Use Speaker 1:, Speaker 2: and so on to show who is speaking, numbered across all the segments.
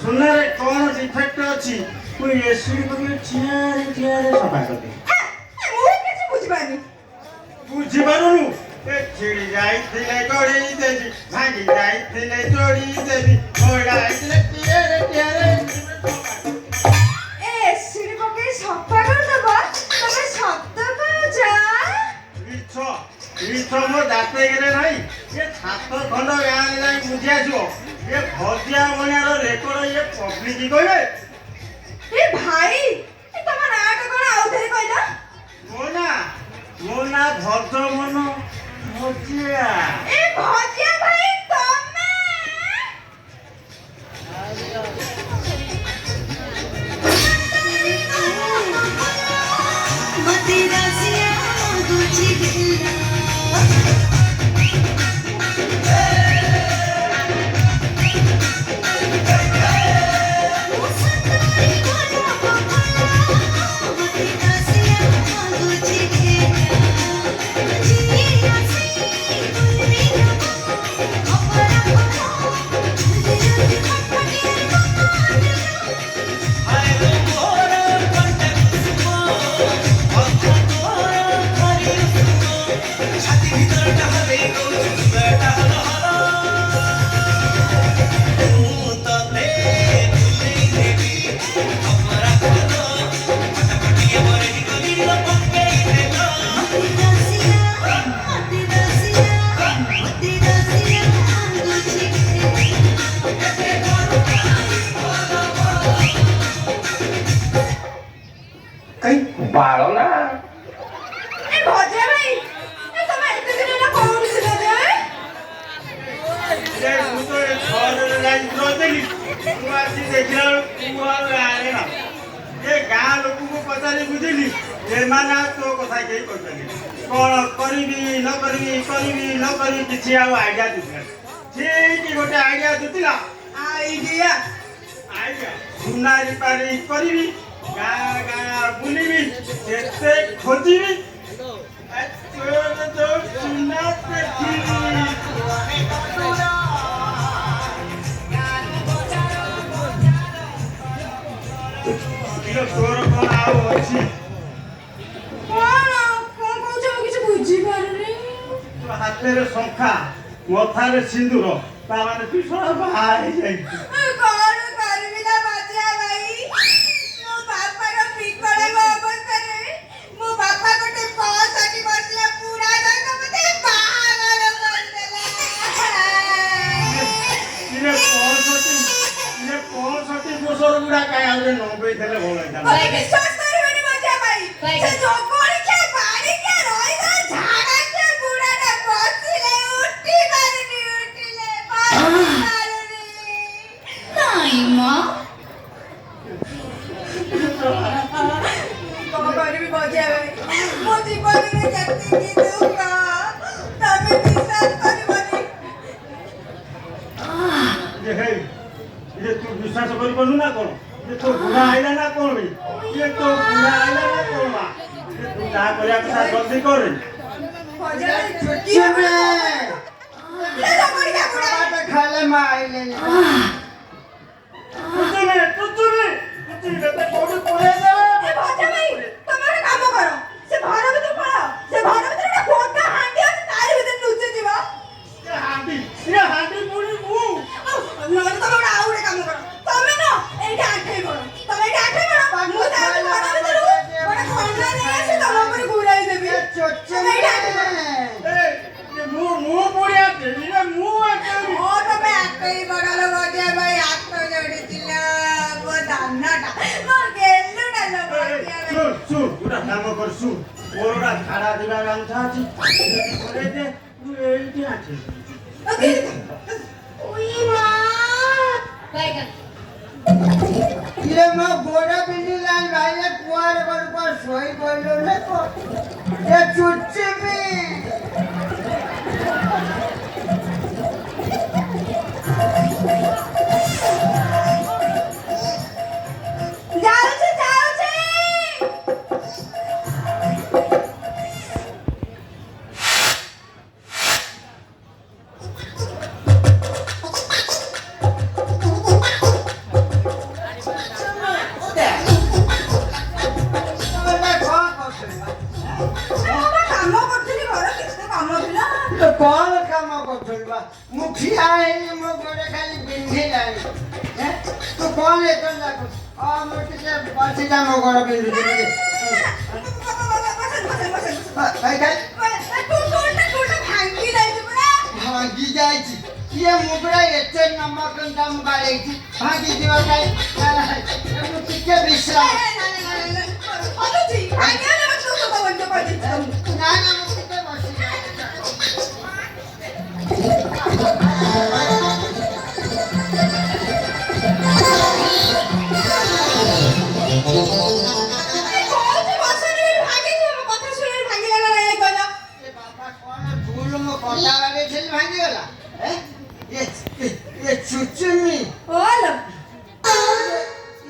Speaker 1: सुनारे कौन डिफेक्ट अछि कोई एसिड पके चियारे चियारे सफा कर दे
Speaker 2: मु किछ बुझबानी
Speaker 1: बुझी बारुनु ए छिड़ी जाई थिले जोड़ी देबी भागी जाई थिले जोड़ी देबी ओडा आइले चियारे चियारे
Speaker 2: एसिड पके सफा कर दबा तमे शब्द कर जा
Speaker 1: इछो मो दाते गेले नाही ये छात खंड गां जाई बुझिया जो ये भजिया मनियारो रेकर्ड ये पब्लिक की कहले
Speaker 2: ए भाई ए तमा नाटा कोन आउथरे कहला
Speaker 1: मोना भज मन भजिया
Speaker 2: ए भजिया भाई तमे
Speaker 3: मती रसिया गुची दिला
Speaker 4: बालो ना
Speaker 2: ए भजिया भाई ए तमे एते दिन ना कोन दिला दे
Speaker 1: ये मुतो ये छोरे लाइन रो देली तू आसी देखला तू आ आले ना ये गां लोक को पचारी बुझिली ए माना तो कथा केई कहतली कोन करिबी न करिबी किछि आ आइडिया दिला ठीक गोटे आइडिया दितिला
Speaker 2: आइडिया
Speaker 1: सुनारी पारी करिबी गां गां बुलिबी एते खोजिबी तो सुना देखिबी इलो तोर कोन आउ अछि
Speaker 2: कोन कहछ मु किछ बुझी पारुनी
Speaker 1: तो हातेरे शंखा मथारे सिंदूर ता माने तू सोना बाई जाई
Speaker 2: कोन करबी ना भजिया भाई मो बापा रो पिकड़ा अवस्था रे मो बापा गोटे 65 वर्षिया पूरा जंग मते बाहर कर देला
Speaker 1: इने कौन सती बोसर गुडा काय आउरे 90 थले भोला था
Speaker 2: भाई विश्वास करबनी भजिया भाई से जोकोरी के बाड़ी के रोई दा झाड़ा के बुढ़ा ने बसिले उठी पारुनी पारुनी
Speaker 3: नहीं मां
Speaker 2: कौन करबी भजिया भाई मो जीवन रे जति की दुख तमे विश्वास करबनी
Speaker 1: ये तू विश्वास करि पनु ना कोन ये तो बुढ़ा आइला ना कोन ये तो बुढ़ा आइला ना कोन बा ये तू ना करिया कथा जल्दी कर
Speaker 2: भजिया छोटी है ले जा करी का बुढ़ा
Speaker 4: खाले मा आइले
Speaker 1: तुझे बेटा कोड कोले दे
Speaker 2: ए भजिया भाई तमे एक काम करो से घर भीतर पळा से घर भीतर एक कोटा हांडी আছে তার ভিতর নুচে দিবা
Speaker 1: ये हांडी पूरी मु
Speaker 2: নলে তবে আউরে কাম করো তবে না এইটা আঠেই করো তবে এইটা আঠেই করো মু তা ঘর ভিতর বড় খন্ডা নিয়ে আসে তবে উপরে ঘুরাই দেবি
Speaker 4: চোচ্চে
Speaker 2: তবে এইটা আঠেই করো
Speaker 1: ये मु पूरी आते ये मु आते
Speaker 2: ও তবে একই বড়ালো ভজিয়া ভাই আত্ম জড়িছিল ও দান্নাটা মো গেলুটা লো ভজিয়া ভাই
Speaker 1: सुन पूरा काम कर सुन ओरोडा खाड़ा दिबा गांछा अछि करे दे तू एइटे आछे
Speaker 2: ওকে ওই
Speaker 4: ये म गोरा पिंडी लाइन भाई कुआर पर सोई बोलो न को ये चुच्ची में
Speaker 2: ଯାଉଛି କାମ କରୁଥିଲି ଘର କେତେ କାମ ଥିଲା
Speaker 4: तो कौन काम करथुलबा मुखिया है मो गोरे खाली बिंधी लाई हैं तो कौन एतन लागो आ मोटे के पाछे जा मो गोरे बिंधी दे भाई भाई भागी जाई ये मुगड़ा एते नमक दम गाले भागी दिवा काई ये टिके विश्राम ना ना मुझे बसी ये चुचुमी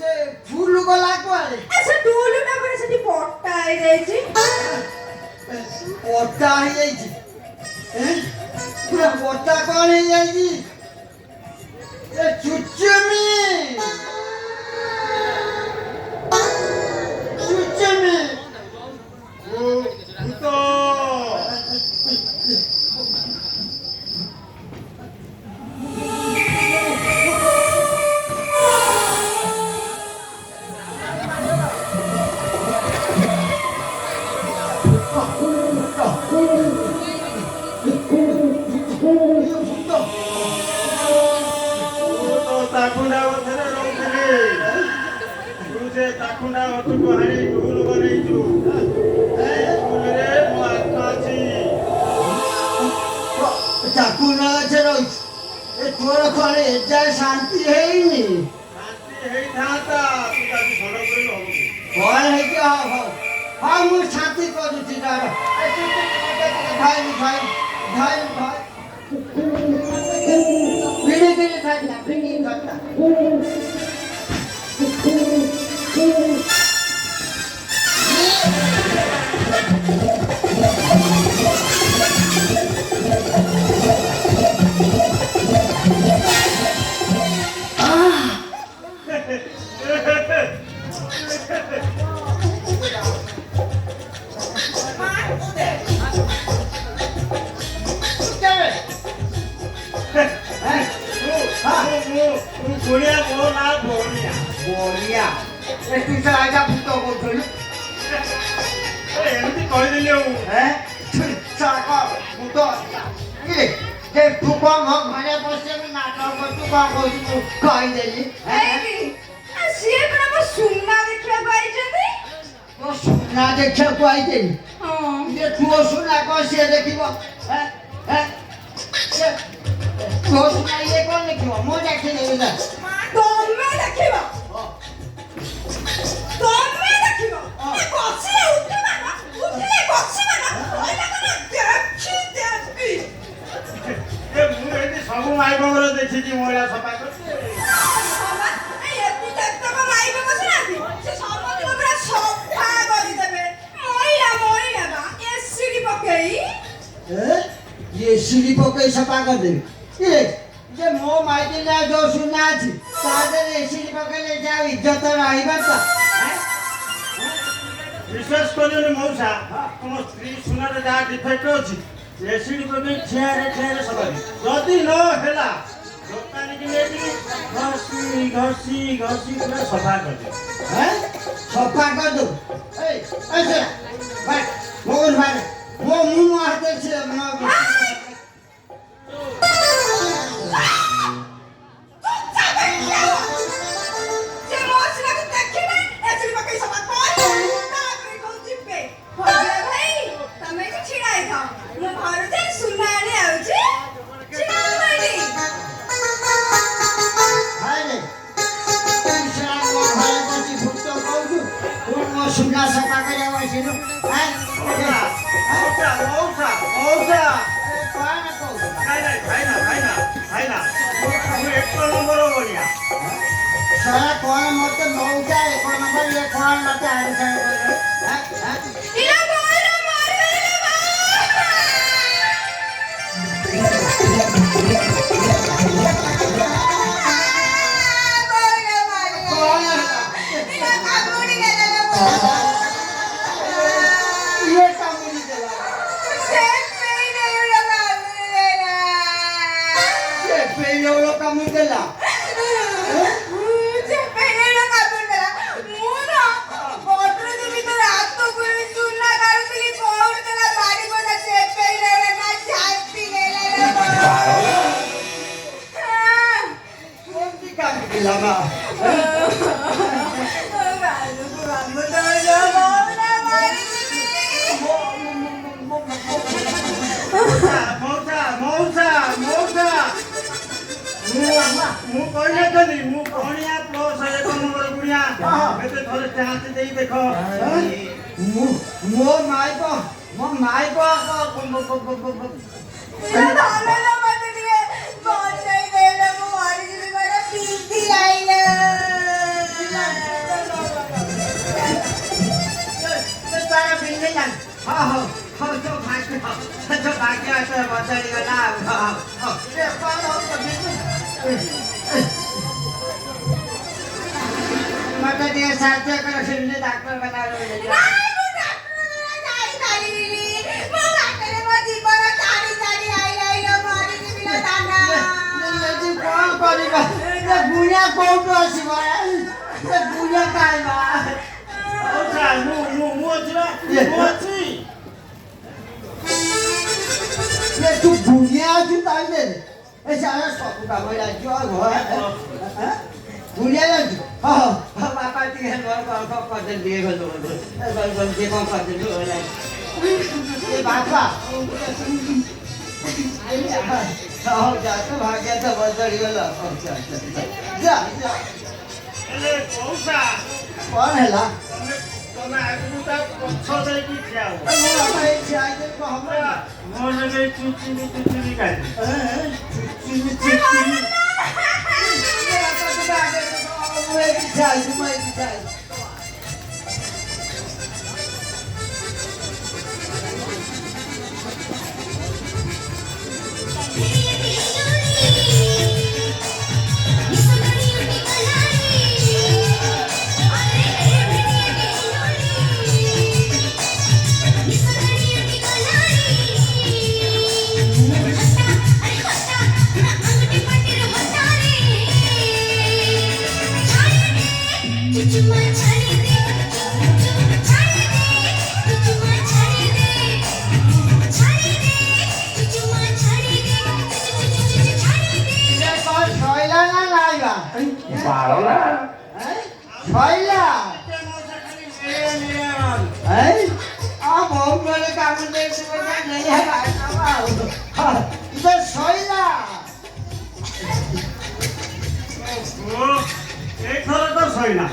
Speaker 4: ये फूल गला कोले पोटा है जी हैं पूरा पोटा कौन है जी ये चुचुमी चुचुमी
Speaker 1: तो ताकुंडा वथरे रहउथिले तुझे ताकुंडा वथको हारी ढोल बनेइछु ए ढोलरे मो आत्मा छी
Speaker 4: ताकुंडा वथरे रहउछ ए तोर कोले एजा शांति हेइनी
Speaker 1: शांति हेइ थाता तू ताकि छोड़ करे होबो
Speaker 4: कौन है कि हाँ मु शांति करू छी दार भाई भाई भाई भाई बिड़ी बिड़ी खाई ना बिड़ी खाता
Speaker 1: गोलिया को ना गोलिया
Speaker 4: बोलिया ए तू से आजा भूत को चल
Speaker 1: ए एमती कहि देले हो
Speaker 4: हैं साका भूत ये तू कौन हो घरे बसे में नाटक कर तू कौन को कहि देली तो सुना देखा को आई देली ये तू सुना को से देखिबो हैं हैं तो सुना ये कौन देखिबो मो देखि नहीं ना
Speaker 1: ए मु एती सब माई बंगरो देखि कि मोला सफा करते
Speaker 4: ये सीढ़ी पकई सफा कर दे ये मो माइटी ना जो सुना छी तादे ये सीढ़ी पकई ले जाओ इज्जत रहिबा त
Speaker 1: विशेष करे मौसा तुम स्त्री सुनार जा डिफेक्ट अछि एसिड पकई ठेरे सफा जदी न हेला दोकानी कि लेती घसी पूरा सफा कर दे
Speaker 4: हैं सफा कर दो ए ऐसे भाई मोहन भाई वो मुंह हाथे से भाई ଆସିନୁ
Speaker 1: ମଉସା ମଉସା ମଉସା ମଉସା
Speaker 4: କଣ କହୁଛୁ
Speaker 1: ଭାଇନା ମୁଁ 1 ନମ୍ବର ବଢିଆ
Speaker 4: ସାରା କଣ ମତେ ମଉଜା 1 ନମ୍ବର ଇଏ କଣ ମତେ ଆଡମିସନ କରିବେ
Speaker 2: ଇଲୋ ମୋର ମରିଗଲେ
Speaker 4: ଇଏ କାମୁଡି ଦେଲା ସେ ପେଇଲୋ କାମୁଡି ଦେଲା କେମିତି କାମୁଡି ଦେଲା ମା
Speaker 1: ମଉସା ମଉସା ମଉସା ମୁଁ କହିନଥିଲି ମୁଁ ବଣିଆ ପ୍ଲସ୍ 1 ନମ୍ବର ଗୁଣିଆ ଏତେ ଥରେ ଚାନ୍ସ ଦେଇ ଦେଖ
Speaker 4: ମୋ ମାଇକ ତାର ପିନ୍ଧି ଯାନ ହଁ ଯୋ ଭାଗ୍ୟ ଅଛି ବଦଳି ଗଲା ମତେ ଟିକେ ସାହାଯ୍ୟ କର ସେମିତି ଡାକ୍ତର କଥା କଣ କରିବା ଗୁଣିଆ କୋଉଠୁ ଆସିବ ଗୁଣିଆ ଖାଇବା
Speaker 1: ମଉସା ମୁଁ ଅଛି ନା ମୁଁ ଅଛି
Speaker 4: ତୁ ଗୁଣିଆ ଅଛୁ ତାହେଲେ ଏ ସାରା ସବୁ କାମ ଜାଣିଛୁ ଗୁଣିଆ ଜାଣିଛୁ ହଁ ବାପା ଟିକେ ମୋର କଣ କରିଦେଲି ଟିକେ ଗଲୁ ଟିକେ କଣ କରିଦେଲୁ ବାପା ହଉ ଯା ତ ଭାଗ୍ୟ ତ ବଦଳିଗଲା ଯା
Speaker 1: ହେଲେ ମଉସା
Speaker 4: କଣ ହେଲା
Speaker 1: ତମେ ଆଗରୁ ତା ପଛ ଦେଇକି ଠିଆ ହୁଅ
Speaker 4: ମୋ ବାପା ଏଇ ଠିଆ ହବ
Speaker 1: ମୋର ଏବେ ଚୁଚିନି କାଢି ଏଥର ତ ସଇଲା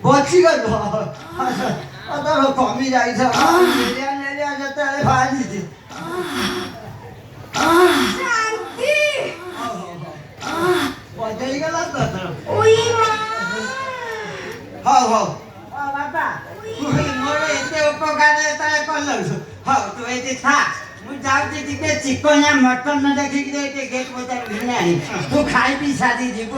Speaker 4: ବଚିଗଲୁ ତୋର କମି ଯାଇଛ ନେଲିଆ ଯେତେବେଳେ ବାହାରିଛି ବଦଳିଗଲା ତ ହଉ ବାପା ମୋର ଏତେ ଉପକାର ଯେତେବେଳେ କଲୁ ହଉ ତୁ ଏଠି ଥା ମୁଁ ଯାଉଛି ଟିକେ ଚିକଣିଆ ମଟନ ଦେଖିକି ଟିକେ ଗେଟ୍ ବଜାର ଘିନି ଆଣି ତୁ ଖାଇ ପିଇ ସାରି ଯିବୁ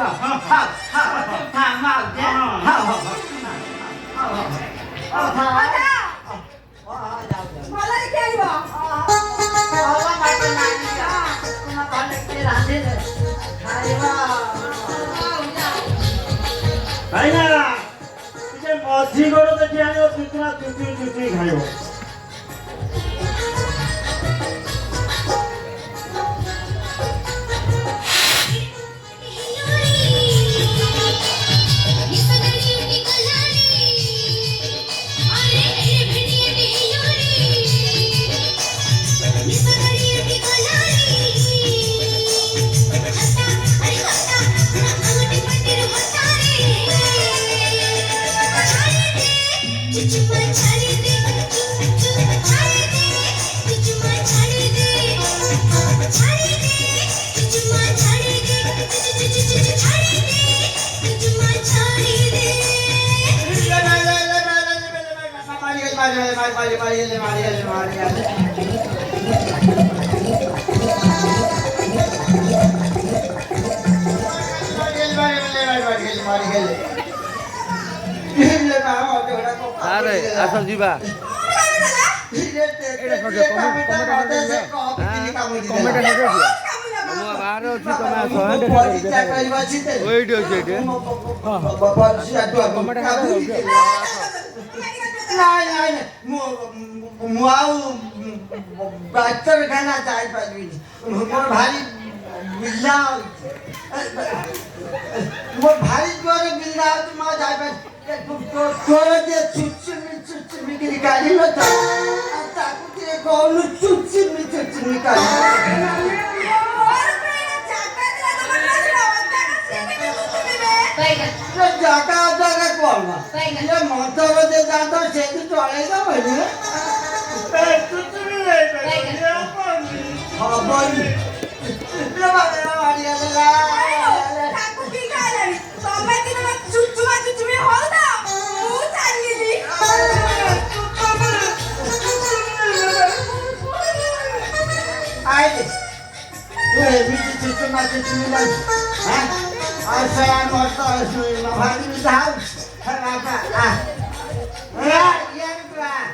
Speaker 1: ଭାଇନା ଟିକେ ମଝି ଗୋଡ଼ ଦେଖି ଆଣିବ ପିତୁଣା ଚୁଚି ଖାଇବ
Speaker 5: ଆରେ ଆସ ଯିବା କମେଣ୍ଟ ମୁଁ ବାହାରେ ଅଛି ତମେ ଆସ ଏଇଠି ଅଛି ଏଇଠି
Speaker 4: ମୁଁ ଆଉ ଡାକ୍ତରଖାନା ଯାଇପାରିବିନି ମୋର ଭାରି ବିନ୍ଧା ମୋ ଭାରି ଜୋରେ ବିନ୍ଧା ହଉଛି ମୁଁ ଆଉ ଯାଇପାରିବି ତୋର ଯେ ଚୁଚୁମି କରି କାଢିଲ ତାକୁ ଟିକେ କହୁନୁ ଚୁଚୁମି କାଢି ଜାଗା ଜାଗା କଣ ମନ୍ଥର ଯେ ଯାତ ସେଇଠି ଚଳେଇ ଦବନି ହବନି ଆଇଲେ ତୁ ଏମିତି ଚୁଚୁମା Saya mau tahu hari ini tahu apa ya pak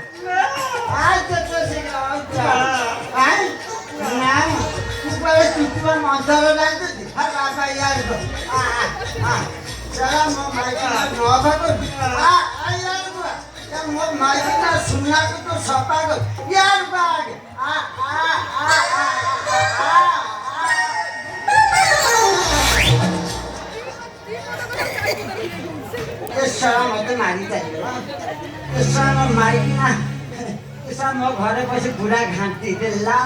Speaker 4: aja tuh sih kalau nah supaya cuma motor nanti apa ya itu saya mau main mau apa tuh ayah gua yang mau main sunat itu siapa tuh ya pak सारा मत मारी चाहिए सारा मारी ना सारा घर पैसे पूरा घाटी देला